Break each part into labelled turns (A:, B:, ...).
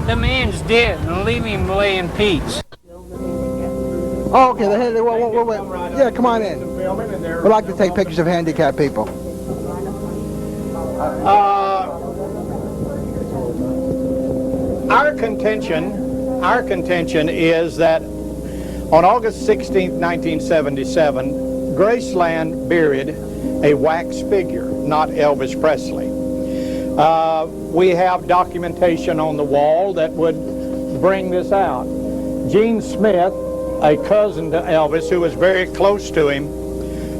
A: The man's dead, and leave him lay in peace.
B: Oh, okay. Wait. Yeah, come on in. We'd like to take pictures of handicapped people.
C: Our contention is that on August 16, 1977, Graceland buried a wax figure, not Elvis Presley. We have documentation on the wall that would bring this out. Gene Smith, a cousin to Elvis who was very close to him,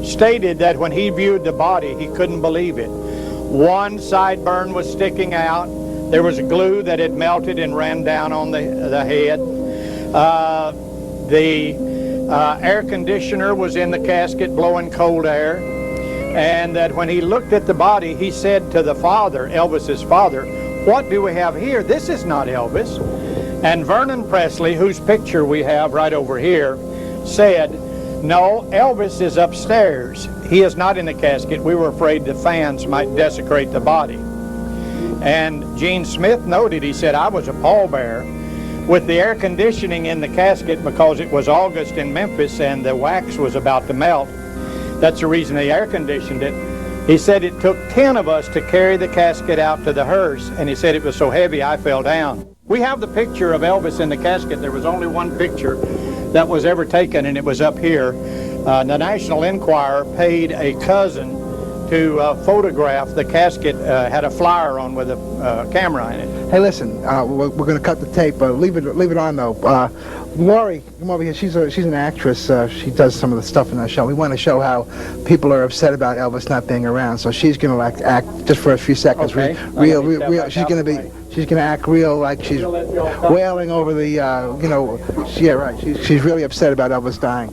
C: stated that when he viewed the body, he couldn't believe it. One sideburn was sticking out. There was glue that had melted and ran down on the head. The air conditioner was in the casket blowing cold air. And that when he looked at the body, he said to the father, Elvis's father, "What do we have here? This is not Elvis." And Vernon Presley, whose picture we have right over here, said, "No, Elvis is upstairs. He is not in the casket. We were afraid the fans might desecrate the body." And Gene Smith noted, he said, "I was a pallbearer with the air conditioning in the casket because it was August in Memphis and the wax was about to melt. That's the reason they air conditioned it." He said it took 10 of us to carry the casket out to the hearse, and he said it was so heavy I fell down. We have the picture of Elvis in the casket. There was only one picture that was ever taken, and it was up here. The National Enquirer paid a cousin to photograph the casket, had a flyer on with a camera in it.
B: Hey, listen, we're going to cut the tape. Leave it on though. Lori, come over here. She's an actress. She does some of the stuff in our show. We want to show how people are upset about Elvis not being around. So she's going to act just for a few seconds.
C: Okay.
B: Real. She's going to act real, like she's wailing over the, yeah, right. She's really upset about Elvis dying.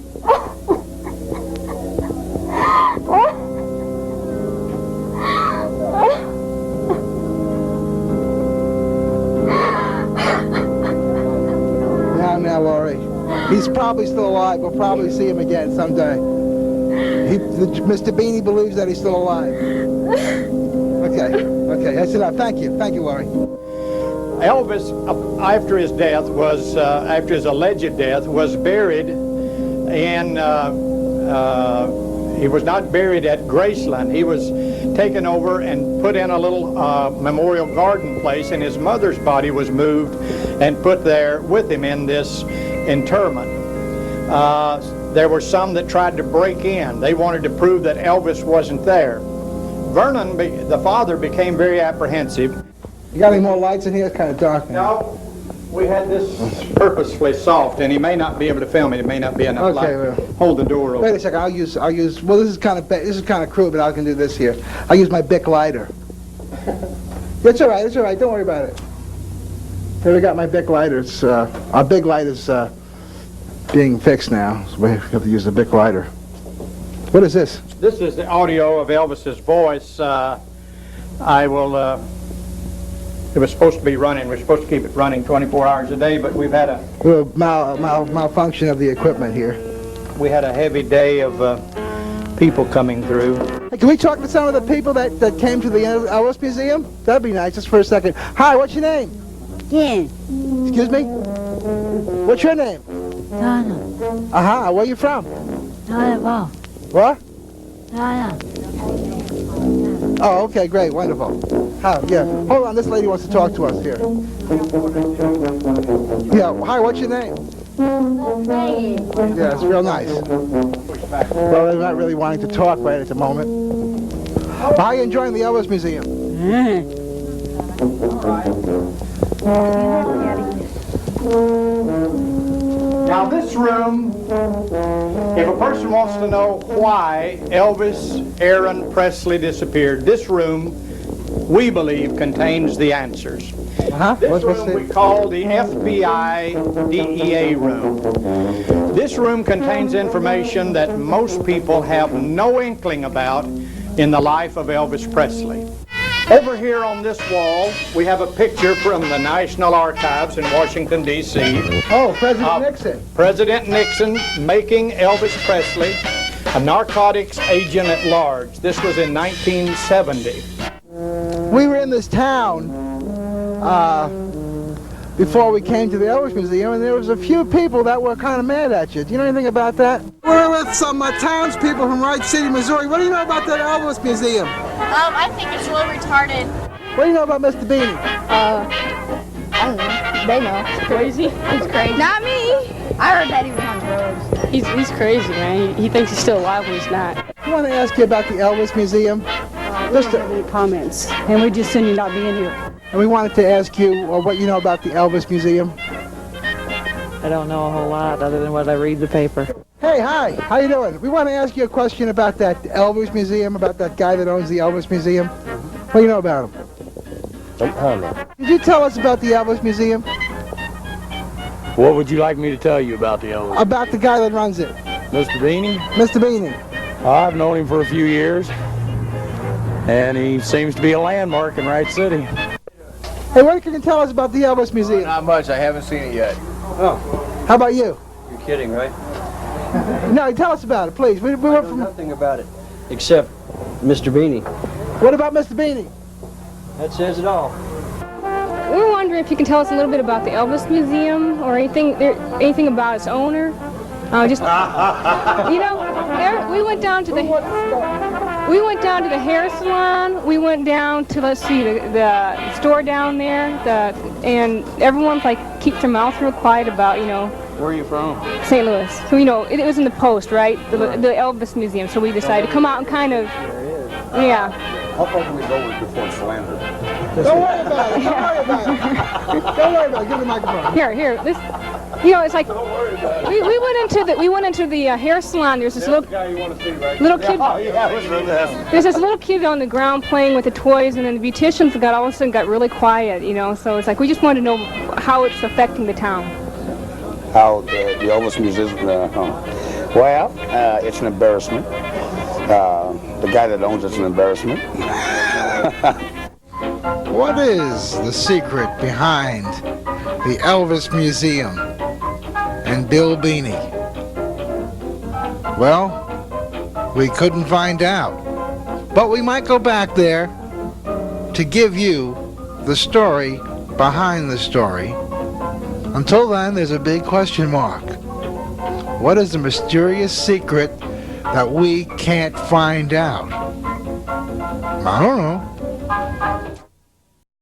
B: Now, Laurie. He's probably still alive. We'll probably see him again someday. Mr. Beanie believes that he's still alive. Okay, that's enough. Thank you, Laurie.
C: Elvis, after his alleged death, was buried in, he was not buried at Graceland. He was taken over and put in a little memorial garden place, and his mother's body was moved and put there with him in this interment. There were some that tried to break in. They wanted to prove that Elvis wasn't there. Vernon, the father, became very apprehensive.
B: You got any more lights in here? It's kind of dark now.
C: No, we had this purposefully soft, and he may not be able to film it. It may not be enough light.
B: Well,
C: hold the door open.
B: Wait a second. I'll use. Well, this is kind of crude, but I can do this here. I'll use my Bic lighter. It's all right. Don't worry about it. Here we got my Bic lighter. Our big light is being fixed now, so we have to use the Bic lighter. What is this?
C: This is the audio of Elvis's voice. It was supposed to be running. We're supposed to keep it running 24 hours a day, but we've had a
B: malfunction of the equipment here.
C: We had a heavy day of people coming through.
B: Hey, can we talk to some of the people that came to the Elvis Museum? That'd be nice, just for a second. Hi, what's your name?
D: Jen.
B: Excuse me? What's your name?
D: Donna.
B: Uh-huh. Where are you from?
D: Donna.
B: What?
D: Donna.
B: Oh, okay, great, wonderful. Yeah. Hold on, this lady wants to talk to us here. Yeah, hi, what's your name? Yeah, it's real nice. Well, they're not really wanting to talk right at the moment. How are you enjoying the Elvis Museum?
C: Now this room, if a person wants to know why Elvis Aaron Presley disappeared, this room, we believe, contains the answers. This room we call the FBI DEA room. This room contains information that most people have no inkling about in the life of Elvis Presley. Over here on this wall, we have a picture from the National Archives in Washington, D.C.
B: Oh, President Nixon.
C: President Nixon making Elvis Presley a narcotics agent at large. This was in 1970.
B: We were in this town before we came to the Elvis Museum, and there was a few people that were kind of mad at you. Do you know anything about that? We're with some townspeople from Wright City, Missouri. What do you know about that Elvis Museum?
E: I think it's a little retarded.
B: What do you know about Mr. Beanie?
E: I don't know. They know. It's crazy. He's crazy. Not me. I heard that he was on drugs.
F: He's crazy, man. He thinks he's still alive when he's not.
B: I want to ask you about the Elvis Museum.
G: We don't have any comments, and we just send you not being here.
B: And we wanted to ask you what you know about the Elvis Museum.
F: I don't know a whole lot other than what I read the paper.
B: Hey, hi. How you doing? We want to ask you a question about that Elvis Museum, about that guy that owns the Elvis Museum. What do you know about him?
H: Don't comment.
B: Could you tell us about the Elvis Museum?
H: What would you like me to tell you about the Elvis?
B: About the guy that runs it.
H: Mr. Beanie?
B: Mr. Beanie.
H: I've known him for a few years, and he seems to be a landmark in Wright City.
B: Hey, what can you tell us about the Elvis Museum?
I: Not much. I haven't seen it yet.
B: How about you?
J: You're kidding, right?
B: No, tell us about it, please. We
J: I
B: were
J: know
B: from.
J: nothing about it, except Mr. Beanie.
B: What about Mr. Beanie?
J: That says it all.
K: We were wondering if you can tell us a little bit about the Elvis Museum or anything about its owner. Just you know, we went down to the hair salon. We went down to the store down there. And everyone keeps their mouth real quiet about
H: Where are you from?
K: St. Louis. So it was in the Post, right? The Elvis Museum. So we decided to come out and kind of yeah.
I: How far can we go before it's slandered?
B: Don't worry about it. Don't worry about it. Don't worry about it. Give the microphone.
K: Here. This, it's like we went into the hair salon. There's this little kid. There's this little kid on the ground playing with the toys, and then the beauticians all of a sudden got really quiet. So it's like we just wanted to know how it's affecting the town.
I: How the Elvis Museum? Well, it's an embarrassment. The guy that owns it's an embarrassment.
B: What is the secret behind the Elvis Museum and Bill Beanie? Well, we couldn't find out. But we might go back there to give you the story behind the story. Until then, there's a big question mark. What is the mysterious secret that we can't find out? I don't know.